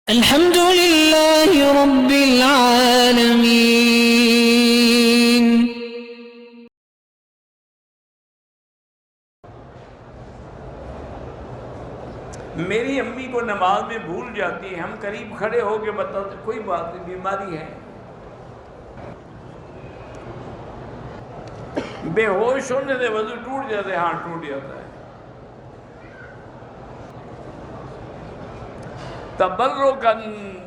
الحمد لله رب العالمين. میری امی کو نماز میں بھول جاتی ہے، ہم قریب کھڑے ہو کے بتاتے کوئی بات نہیں، بیماری ہے، بے ہوش ہونے سے وضو ٹوٹ جاتا ہے، ہاں ٹوٹ جاتا ہے۔ تبرکن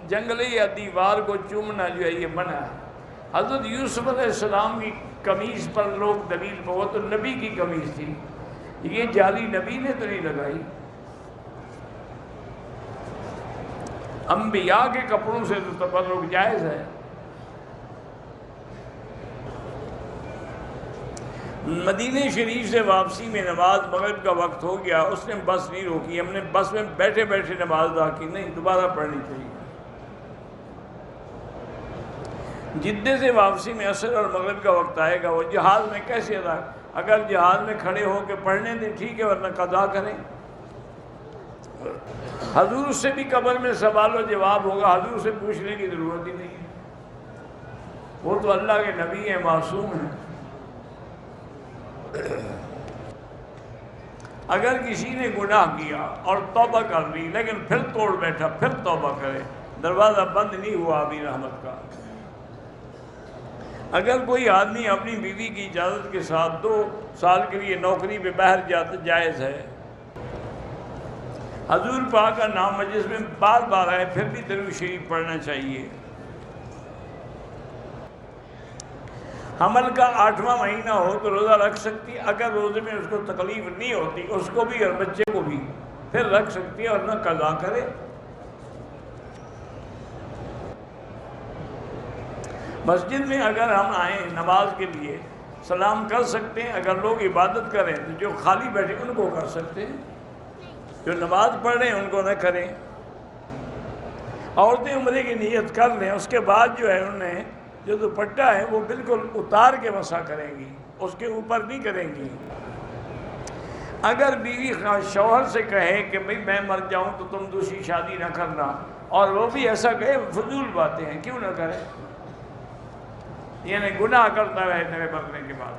جنگلے یا دیوار کو چومنا جو ہے یہ منع ہے۔ حضرت یوسف علیہ السلام کی قمیص پر لوگ دلیل پہ، وہ تو نبی کی قمیص تھی، یہ جعلی نبی نے تو نہیں لگائی۔ انبیاء کے کپڑوں سے تو تبرک جائز ہے۔ مدینہ شریف سے واپسی میں نماز مغرب کا وقت ہو گیا، اس نے بس نہیں روکی، ہم نے بس میں بیٹھے بیٹھے نماز ادا کی، نہیں دوبارہ پڑھنی چاہیے۔ جدہ سے واپسی میں عصر اور مغرب کا وقت آئے گا، وہ جہاز میں کیسے ادا؟ اگر جہاز میں کھڑے ہو کے پڑھنے دیں ٹھیک ہے، ورنہ قضا کریں۔ حضور سے بھی قبر میں سوال و جواب ہوگا، حضور سے پوچھنے کی ضرورت ہی نہیں ہے، وہ تو اللہ کے نبی ہیں، معصوم ہیں۔ اگر کسی نے گناہ کیا اور توبہ کر لی لیکن پھر توڑ بیٹھا، پھر توبہ کرے، دروازہ بند نہیں ہوا ابھی رحمت کا۔ اگر کوئی آدمی اپنی بیوی کی اجازت کے ساتھ 2 سال کے لیے نوکری پہ باہر جاتا جائز ہے۔ حضور پاک کا نام مجلس میں بار بار آئے، پھر بھی درود شریف پڑھنا چاہیے۔ حمل کا 8واں مہینہ ہو تو روزہ رکھ سکتی، اگر روزے میں اس کو تکلیف نہیں ہوتی، اس کو بھی اور بچے کو بھی، پھر رکھ سکتی ہے اور نہ قضا کرے۔ مسجد میں اگر ہم آئیں نماز کے لیے سلام کر سکتے ہیں، اگر لوگ عبادت کریں تو جو خالی بیٹھے ان کو کر سکتے ہیں، جو نماز پڑھ رہے ہیں ان کو نہ کریں۔ عورتیں عمرے کی نیت کر لیں، اس کے بعد جو ہے انہیں جو دوپٹہ ہے وہ بالکل اتار کے مسح کریں گی، اس کے اوپر نہیں کریں گی۔ اگر بیوی شوہر سے کہے کہ بھئی میں مر جاؤں تو تم دوسری شادی نہ کرنا، اور وہ بھی ایسا کہے، فضول باتیں ہیں، کیوں نہ کرے؟ یعنی گناہ کرتا ہے میرے مرنے کے بعد۔